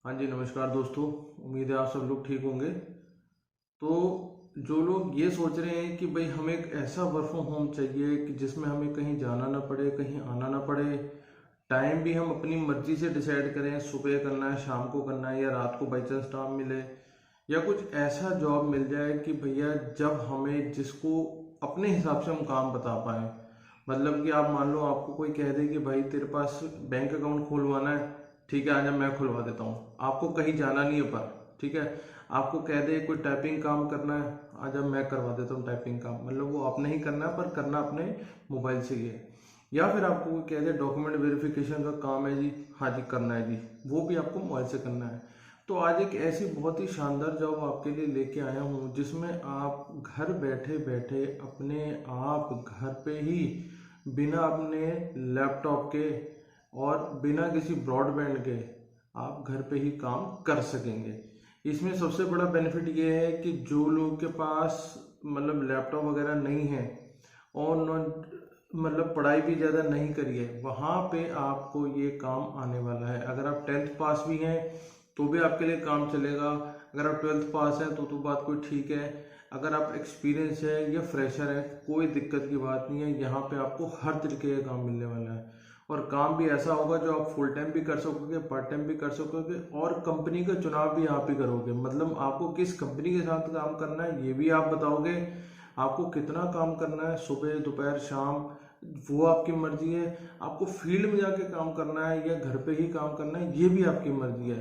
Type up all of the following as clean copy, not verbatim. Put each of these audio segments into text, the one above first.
हाँ जी, नमस्कार दोस्तों। उम्मीद है आप सब लोग ठीक होंगे। तो जो लोग ये सोच रहे हैं कि भाई हमें एक ऐसा वर्क फ्रॉम होम चाहिए कि जिसमें हमें कहीं जाना ना पड़े, कहीं आना ना पड़े, टाइम भी हम अपनी मर्जी से डिसाइड करें, सुबह करना है, शाम को करना है या रात को बाई चांस टाइम मिले, या कुछ ऐसा जॉब मिल जाए कि भैया जब हमें जिसको अपने हिसाब से हम काम बता पाएँ। मतलब कि आप मान लो आपको कोई कह दे कि भाई तेरे पास बैंक अकाउंट खुलवाना है, ठीक है आजा मैं खुलवा देता हूँ, आपको कहीं जाना नहीं है पर ठीक है। आपको कह दे कोई टाइपिंग काम करना है, आजा मैं करवा देता हूँ टाइपिंग काम, मतलब वो आपने ही करना है पर करना अपने मोबाइल से ही है। या फिर आपको कोई कह दे डॉक्यूमेंट वेरिफिकेशन का काम है जी, हाँ जी करना है जी, वो भी आपको मोबाइल से करना है। तो आज एक ऐसी बहुत ही शानदार जॉब आपके लिए लेके आया हूँ जिसमें आप घर बैठे बैठे अपने आप घर पे ही बिना अपने लैपटॉप के और बिना किसी ब्रॉडबैंड के आप घर पे ही काम कर सकेंगे। इसमें सबसे बड़ा बेनिफिट ये है कि जो लोगों के पास मतलब लैपटॉप वगैरह नहीं है और मतलब पढ़ाई भी ज़्यादा नहीं करी है, वहाँ पे आपको ये काम आने वाला है। अगर आप 10th पास भी हैं तो भी आपके लिए काम चलेगा। अगर आप 12th पास हैं तो बात कोई ठीक है। अगर आप एक्सपीरियंस है या फ्रेशर है, कोई दिक्कत की बात नहीं है, यहाँ पे आपको हर तरीके का काम मिलने वाला है। और काम भी ऐसा होगा जो आप फुल टाइम भी कर सकोगे, पार्ट टाइम भी कर सकोगे, और कंपनी का चुनाव भी आप ही करोगे। मतलब आपको किस कंपनी के साथ काम करना है ये भी आप बताओगे, आपको कितना काम करना है, सुबह दोपहर शाम, वो आपकी मर्जी है। आपको फील्ड में जाके काम करना है या घर पे ही काम करना है, ये भी आपकी मर्जी है।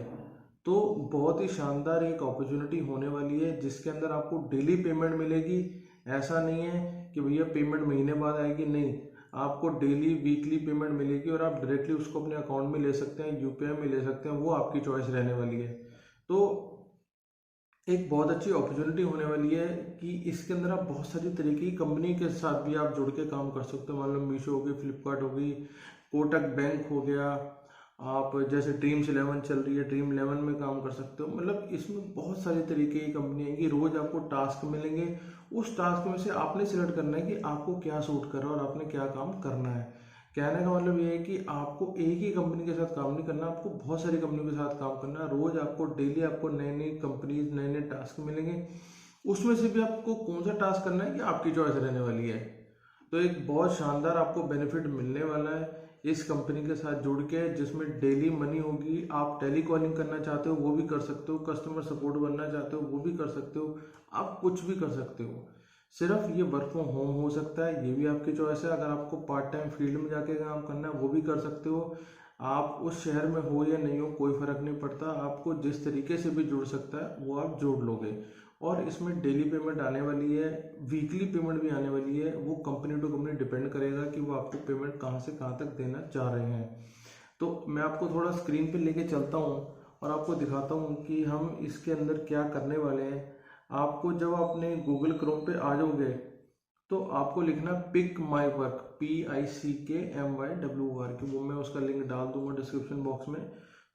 तो बहुत ही शानदार एक अपॉर्चुनिटी होने वाली है जिसके अंदर आपको डेली पेमेंट मिलेगी। ऐसा नहीं है कि भैया पेमेंट महीने बाद आएगी, नहीं, आपको डेली वीकली पेमेंट मिलेगी और आप डायरेक्टली उसको अपने अकाउंट में ले सकते हैं, यूपीआई में ले सकते हैं, वो आपकी चॉइस रहने वाली है। तो एक बहुत अच्छी अपॉर्चुनिटी होने वाली है कि इसके अंदर आप बहुत सारी तरीके की कंपनी के साथ भी आप जुड़ के काम कर सकते हो। मान लो मीशो हो गई, फ्लिपकार्ट हो गई, कोटक बैंक हो गया, आप जैसे ड्रीम्स 11 चल रही है, ड्रीम 11 में काम कर सकते हो। मतलब इसमें बहुत सारी तरीके की कंपनी है कि रोज आपको टास्क मिलेंगे, उस टास्क में से आपने सिलेक्ट करना है कि आपको क्या सूट कर रहा है और आपने क्या काम करना है। कहने का मतलब ये है कि आपको एक ही कंपनी के साथ काम नहीं करना, आपको बहुत सारी कंपनियों के साथ काम करना है। रोज आपको डेली आपको नई नई कंपनीज, नए नए टास्क मिलेंगे, उसमें से भी आपको कौन सा टास्क करना है कि आपकी चॉइस रहने वाली है। तो एक बहुत शानदार आपको बेनिफिट मिलने वाला है इस कंपनी के साथ जुड़ के, जिसमें डेली मनी होगी। आप टेली कॉलिंग करना चाहते हो वो भी कर सकते हो, कस्टमर सपोर्ट बनना चाहते हो वो भी कर सकते हो, आप कुछ भी कर सकते हो। सिर्फ ये वर्क फ्रॉम होम हो सकता है, ये भी आपकी चॉइस है। अगर आपको पार्ट टाइम फील्ड में जाके काम करना है वो भी कर सकते हो। आप उस शहर में हो या नहीं हो कोई फर्क नहीं पड़ता, आपको जिस तरीके से भी जुड़ सकता है वो आप जोड़ लोगे। और इसमें डेली पेमेंट आने वाली है, वीकली पेमेंट भी आने वाली है। वो कंपनी टू कंपनी डिपेंड करेगा कि वो आपको पेमेंट कहाँ से कहाँ तक देना चाह रहे हैं। तो मैं आपको थोड़ा स्क्रीन पे लेके चलता हूँ और आपको दिखाता हूँ कि हम इसके अंदर क्या करने वाले हैं। आपको जब अपने गूगल क्रोम पे आ जाओगे तो आपको लिखना पिक माई वर्क, PICKMYWOR की, वो मैं उसका लिंक डाल दूंगा डिस्क्रिप्शन बॉक्स में।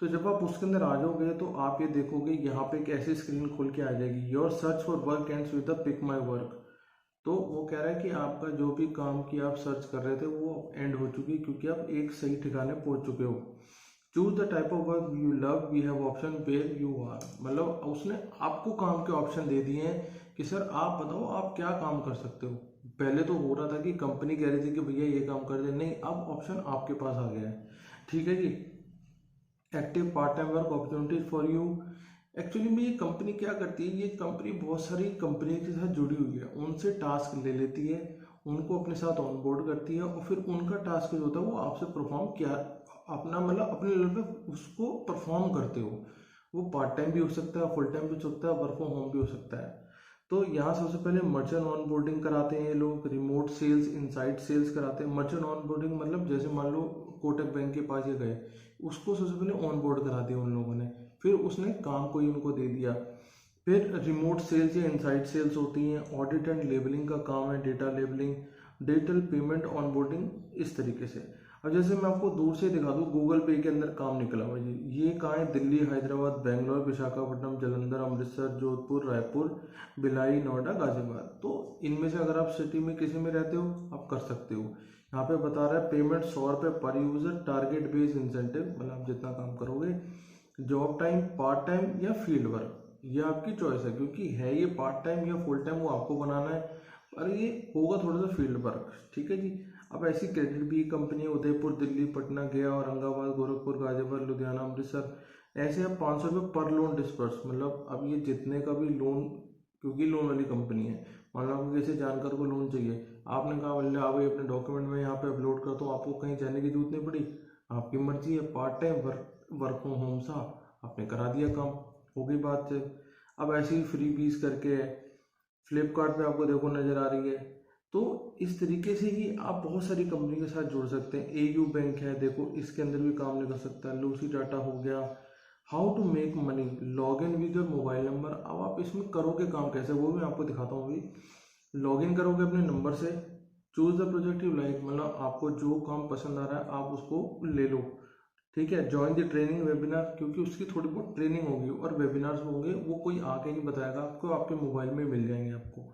तो जब आप उसके अंदर आ जाओगे तो आप ये देखोगे यहाँ पे कैसी स्क्रीन खुल के आ जाएगी, your search for work ends with the pick my work. तो वो कह रहा है कि आपका जो भी काम की आप सर्च कर रहे थे वो एंड हो चुकी, क्योंकि आप एक सही ठिकाने पहुंच चुके हो। Choose the type of work you love, we have option where you are. मतलब उसने आपको काम के ऑप्शन दे दिए हैं कि सर आप बताओ आप क्या काम कर सकते हो। पहले तो हो रहा था कि कंपनी कह रही थी कि भैया ये काम कर दे, नहीं, अब ऑप्शन आपके पास आ गया है। ठीक है जी। Active part time work opportunities for you. Actually में ये कंपनी क्या करती है, ये कंपनी बहुत सारी कंपनी के साथ जुड़ी हुई है, उनसे टास्क ले लेती है, उनको अपने साथ ऑनबोर्ड करती है और फिर उनका टास्क जो होता है वो आपसे परफॉर्म किया, अपना मतलब अपने लेवल पे उसको परफॉर्म करते हो। वो पार्ट टाइम भी हो सकता है, फुल टाइम भी हो सकता है, वर्क फ्रॉम होम भी हो सकता है। तो यहाँ सबसे पहले मर्चेंट ऑन बोर्डिंग कराते हैं ये लोग, रिमोट सेल्स, इनसाइड सेल्स कराते हैं। मर्चेंट ऑन बोर्डिंग मतलब जैसे मान लो कोटक बैंक के पास ये गए, उसको सबसे पहले ऑन बोर्ड करा दिया उन लोगों ने, फिर उसने काम को ही उनको दे दिया। फिर रिमोट सेल्स या इनसाइड सेल्स होती हैं, ऑडिट एंड लेबलिंग का काम है, data labelling, digital payment onboarding, इस तरीके से। अब जैसे मैं आपको दूर से दिखा दूँ, गूगल पे के अंदर काम निकला हुआ जी, ये कहाँ है, दिल्ली, हैदराबाद, बेंगलोर, विशाखापट्टनम, जालंधर, अमृतसर, जोधपुर, रायपुर, भिलाई, नोएडा, गाजियाबाद। तो इनमें से अगर आप सिटी में किसी में रहते हो आप कर सकते हो। यहाँ पे बता रहा है पेमेंट 100 रुपये पर यूजर, टारगेट बेस्ड इंसेंटिव, मतलब आप जितना काम करोगे। जॉब टाइम, पार्ट टाइम या फील्ड वर्क, ये आपकी चॉइस है, क्योंकि है ये पार्ट टाइम या फुल टाइम वो आपको बनाना है, पर ये होगा थोड़ा सा फील्ड वर्क। ठीक है जी। अब ऐसी क्रेडिट भी कंपनी उदयपुर, दिल्ली, पटना, गया, औरंगाबाद, गोरखपुर, गाजियाबाद, लुधियाना, अमृतसर, ऐसे आप 500 रुपये पर लोन डिस्पर्स, मतलब अब ये जितने का भी लोन, क्योंकि लोन वाली कंपनी है, मान लो आपको किसी जानकार को लोन चाहिए, आपने कहा बोले आप भाई अपने डॉक्यूमेंट में यहाँ पे अपलोड कर, तो आपको कहीं जाने की जरूरत नहीं पड़ी, आपकी मर्जी है, part time work from home सा आपने करा दिया काम, हो गई बात से। अब ऐसे ही फ्री बीज करके है, फ्लिपकार्ट पे आपको देखो नज़र आ रही है। तो इस तरीके से ही आप बहुत सारी कंपनी के साथ जुड़ सकते हैं। एयू बैंक है, देखो इसके अंदर भी काम निकल सकता है। लूसी डाटा हो गया। How to make money, log in with your mobile number. अब आप इसमें करोगे काम कैसे, वो मैं आपको दिखाता हूँ अभी। लॉग इन करोगे अपने नंबर से, choose the project you like, मतलब आपको जो काम पसंद आ रहा है आप उसको ले लो। ठीक है। ज्वाइन द ट्रेनिंग वेबिनार, क्योंकि उसकी थोड़ी बहुत ट्रेनिंग होगी और वेबिनार्स होंगे, वो कोई आके नहीं बताएगा आपको, आपके मोबाइल में मिल जाएंगे आपको।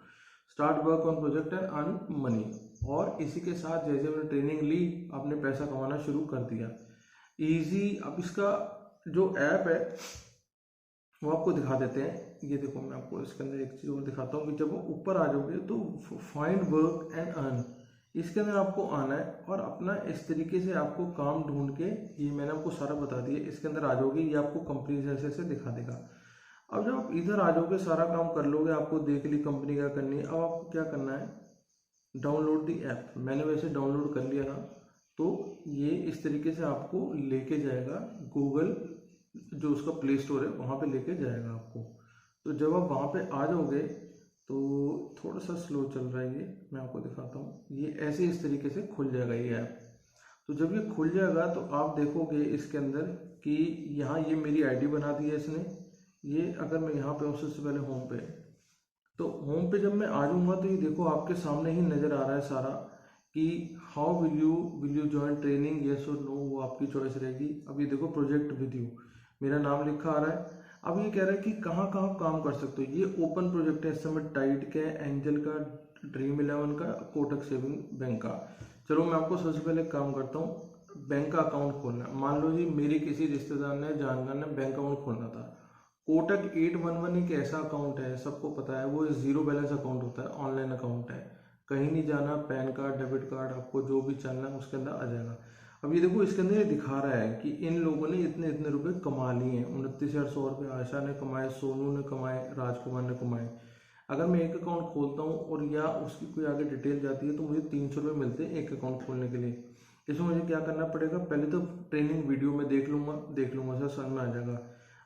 Start work on project and earn money, और इसी के साथ जैसे मैंने ट्रेनिंग ली, आपने पैसा कमाना शुरू कर दिया। इजी। अब इसका जो ऐप है वो आपको दिखा देते हैं। ये देखो, मैं आपको इसके अंदर एक चीज़ और दिखाता हूँ कि जब वो ऊपर आ जाओगे तो फाइंड वर्क एंड अर्न, इसके अंदर आपको आना है और अपना इस तरीके से आपको काम ढूंढ के, ये मैंने आपको सारा बता दिया, इसके अंदर आ जाओगे, ये आपको कंपनी जैसे ऐसे दिखा देगा। अब जब आप इधर आ जाओगे, सारा काम कर लोगे, आपको देख ली कंपनी क्या करनी है। अब आपको क्या करना है, डाउनलोड दी ऐप। मैंने वैसे डाउनलोड कर लिया था, तो ये इस तरीके से आपको लेके जाएगा गूगल, जो उसका प्ले स्टोर है वहाँ पे लेके जाएगा आपको। तो जब आप वहाँ पे आ जाओगे, तो थोड़ा सा स्लो चल रहा है ये, मैं आपको दिखाता हूँ। ये ऐसे इस तरीके से खुल जाएगा ये ऐप। तो जब ये खुल जाएगा तो आप देखोगे इसके अंदर कि यहाँ ये मेरी आईडी बना दी है इसने। ये अगर मैं यहाँ पे हूँ, सबसे पहले होम पे, तो होम पे जब मैं आ जाऊँगा तो ये देखो आपके सामने ही नज़र आ रहा है सारा कि how will you join training, yes और नो, वो आपकी चॉइस रहेगी। अब ये देखो प्रोजेक्ट विद यू, मेरा नाम लिखा आ रहा है। अब ये कह रहा है कि कहाँ कहाँ काम कर सकते हो। ये ओपन प्रोजेक्ट है, इस समय टाइड का, एंजल का, ड्रीम 11 का, कोटक सेविंग बैंक का। चलो मैं आपको सबसे पहले काम करता हूँ। बैंक का अकाउंट खोलना है। मान लो जी मेरे किसी रिश्तेदार ने, जानकार ने बैंक अकाउंट खोलना था। कोटक 811 एक ऐसा अकाउंट है, सबको पता है, वो जीरो बैलेंस अकाउंट होता है, ऑनलाइन अकाउंट है, कहीं नहीं जाना, पैन कार्ड, डेबिट कार्ड, आपको जो भी चलना है उसके अंदर आ जाएगा। अब ये देखो इसके अंदर ये दिखा रहा है कि इन लोगों ने इतने इतने रुपए कमा लिए हैं। 29,100 रुपये आशा ने कमाए, सोनू ने कमाए, राजकुमार ने कमाए। अगर मैं एक अकाउंट खोलता हूँ और या उसकी कोई आगे डिटेल जाती है, तो मुझे 300 रुपये मिलते हैं एक अकाउंट खोलने के लिए। इसमें मुझे क्या करना पड़ेगा, पहले तो ट्रेनिंग वीडियो में देख लूँगा सर, समझ में आ जाएगा।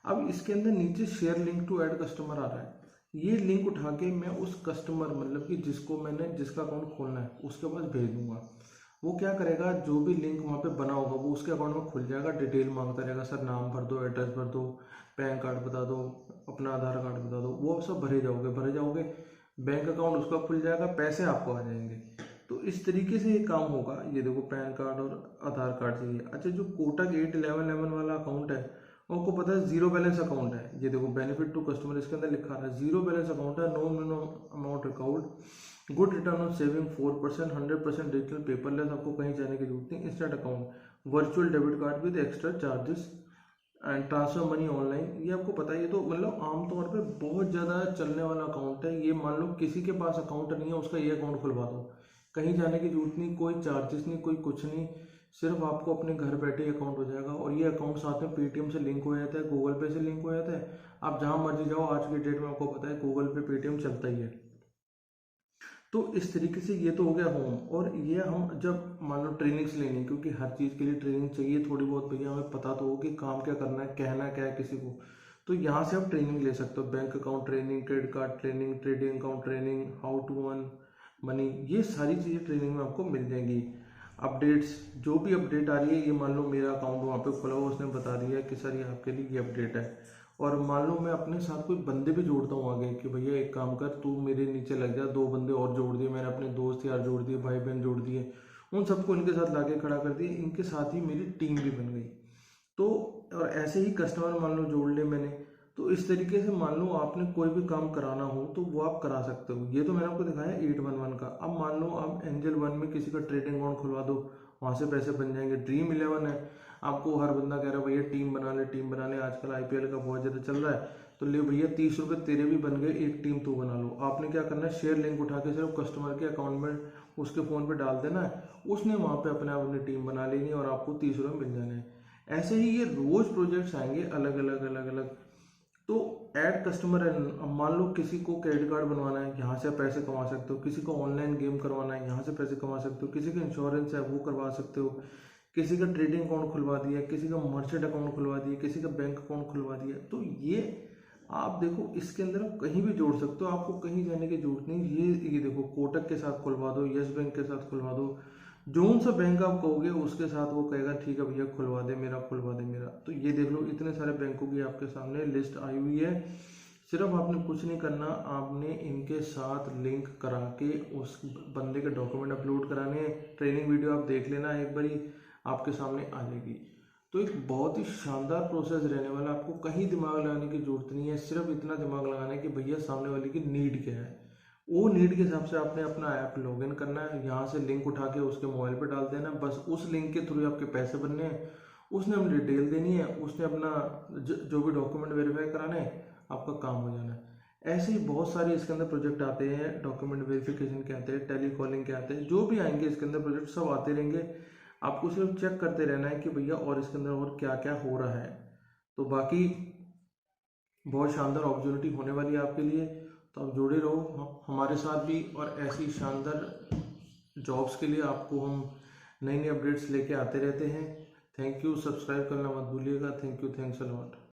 अब इसके अंदर नीचे share link to add customer आ रहा है। ये लिंक उठा के मैं उस कस्टमर, मतलब कि जिसको मैंने, जिसका अकाउंट खोलना है उसके पास भेज दूंगा। वो क्या करेगा, जो भी लिंक वहाँ पे बना होगा वो उसके अकाउंट में खुल जाएगा। डिटेल मांगता रहेगा, सर नाम भर दो, एड्रेस भर दो, पैन कार्ड बता दो, अपना आधार कार्ड बता दो, वो सब भरे जाओगे, बैंक अकाउंट उसका खुल जाएगा, पैसे आपको आ जाएंगे। तो इस तरीके से ये काम होगा। ये देखो पैन कार्ड और आधार कार्ड चाहिए। अच्छा, जो कोटक 811 वाला अकाउंट है, आपको पता है जीरो बैलेंस अकाउंट है। ये देखो बेनिफिट टू कस्टमर, इसके अंदर लिखा रहा है जीरो बैलेंस अकाउंट है, no minimum amount account, good return on saving 4%, 100% digital paperless, आपको कहीं जाने की जरूरत नहीं, instant account, virtual debit card with extra charges and transfer money online. ये आपको पता है, ये तो मतलब आमतौर पे बहुत ज़्यादा चलने वाला अकाउंट है। ये मान लो किसी के पास अकाउंट नहीं है, उसका ये अकाउंट खुलवा दो, कहीं जाने की जरूरत नहीं, कोई चार्जेस नहीं, कोई कुछ नहीं, सिर्फ आपको अपने घर बैठे ही अकाउंट हो जाएगा। और ये अकाउंट साथ में पेटीएम से लिंक हो जाता है, गूगल पे से लिंक हो जाता है। आप जहाँ मर्जी जाओ, आज की डेट में आपको पता है गूगल पे, पेटीएम चलता ही है। तो इस तरीके से ये तो हो गया होम। और ये हम जब मान लो ट्रेनिंग्स लेनी, क्योंकि हर चीज़ के लिए ट्रेनिंग चाहिए थोड़ी बहुत, भैया हमें पता तो हो कि काम क्या करना है, कहना क्या है किसी को, तो यहाँ से आप ट्रेनिंग ले सकते हो। Bank account training, credit card training, trading account training, how to earn money, ये सारी चीज़ें ट्रेनिंग में आपको मिल जाएंगी। अपडेट्स, जो भी अपडेट आ रही है, ये मान लो मेरा अकाउंट वहाँ पे खुला हुआ, उसने बता दिया कि सर ये आपके लिए ये अपडेट है। और मान लो मैं अपने साथ कोई बंदे भी जोड़ता हूँ आगे कि भैया एक काम कर, तू मेरे नीचे लग जा, 2 बंदे और जोड़ दिए मैंने, अपने दोस्त यार जोड़ दिए, भाई बहन जोड़ दिए, उन सबको इनके साथ लाके खड़ा कर दिए, इनके साथ ही मेरी टीम भी बन गई। तो और ऐसे ही कस्टमर मान लो जोड़ ले मैंने। तो इस तरीके से मान लो आपने कोई भी काम कराना हो तो वो आप करा सकते हो। ये तो मैंने आपको दिखाया 811 का। अब मान लो आप एंजल 1 में किसी का ट्रेडिंग अकाउंट खुलवा दो, वहाँ से पैसे बन जाएंगे। ड्रीम 11 है, आपको हर बंदा कह रहा है भैया टीम बना ले, आजकल आईपीएल का बहुत ज़्यादा चल रहा है, तो ले भैया 30 रुपये तेरे भी बन गए, एक टीम तू बना लो। आपने क्या करना है, शेयर लिंक उठा के सिर्फ कस्टमर के अकाउंट में उसके फ़ोन पे डाल देना है, उसने वहाँ पे अपने आप अपनी टीम बना लेनी है और आपको 30 रुपये मिल जाने हैं। ऐसे ही ये रोज़ प्रोजेक्ट्स आएंगे अलग अलग। तो ऐड कस्टमर है, अब मान लो किसी को क्रेडिट कार्ड बनवाना है, यहाँ से पैसे कमा सकते हो, किसी को ऑनलाइन गेम करवाना है, यहाँ से पैसे कमा सकते हो, किसी का इंश्योरेंस है वो करवा सकते हो, किसी का ट्रेडिंग अकाउंट खुलवा दिया, किसी का मर्चेंट अकाउंट खुलवा दिया, किसी का बैंक अकाउंट खुलवा दिया। तो ये आप देखो, इसके अंदर आप कहीं भी जोड़ सकते हो, आपको कहीं जाने की जरूरत नहीं। ये देखो, कोटक के साथ खुलवा दो, यस बैंक के साथ खुलवा दो, जोन सा बैंक आप कहोगे उसके साथ वो कहेगा ठीक है भैया खुलवा दे मेरा, खुलवा दे मेरा। तो ये देख लो, इतने सारे बैंकों की आपके सामने लिस्ट आई हुई है। सिर्फ आपने कुछ नहीं करना, आपने इनके साथ लिंक करा के उस बंदे के डॉक्यूमेंट अपलोड कराने। ट्रेनिंग वीडियो आप देख लेना, एक बारी आपके सामने आ जाएगी। तो एक बहुत ही शानदार प्रोसेस रहने वाला, आपको कहीं दिमाग लगाने की जरूरत नहीं है, सिर्फ इतना दिमाग लगाना है कि भैया सामने वाले की नीड क्या है, वो नीड के हिसाब से आपने अपना ऐप लॉगिन करना है, यहाँ से लिंक उठा के उसके मोबाइल पर डाल देना, बस उस लिंक के थ्रू आपके पैसे बनने हैं, उसने अपनी डिटेल देनी है, उसने अपना जो भी डॉक्यूमेंट वेरीफाई कराने हैं, आपका काम हो जाना है। ऐसे ही बहुत सारे इसके अंदर प्रोजेक्ट आते हैं, डॉक्यूमेंट वेरिफिकेशन के आते हैं, टेली कॉलिंग के आते हैं, जो भी आएंगे इसके अंदर प्रोजेक्ट सब आते रहेंगे। आपको सिर्फ चेक करते रहना है कि भैया और इसके अंदर और क्या क्या हो रहा है। तो बाकी बहुत शानदार अपॉर्चुनिटी होने वाली है आपके लिए, तो आप जुड़े रहो हमारे साथ भी, और ऐसी शानदार जॉब्स के लिए आपको हम नई नई अपडेट्स लेके आते रहते हैं। थैंक यू, सब्सक्राइब करना मत भूलिएगा। Thank you, thanks a lot.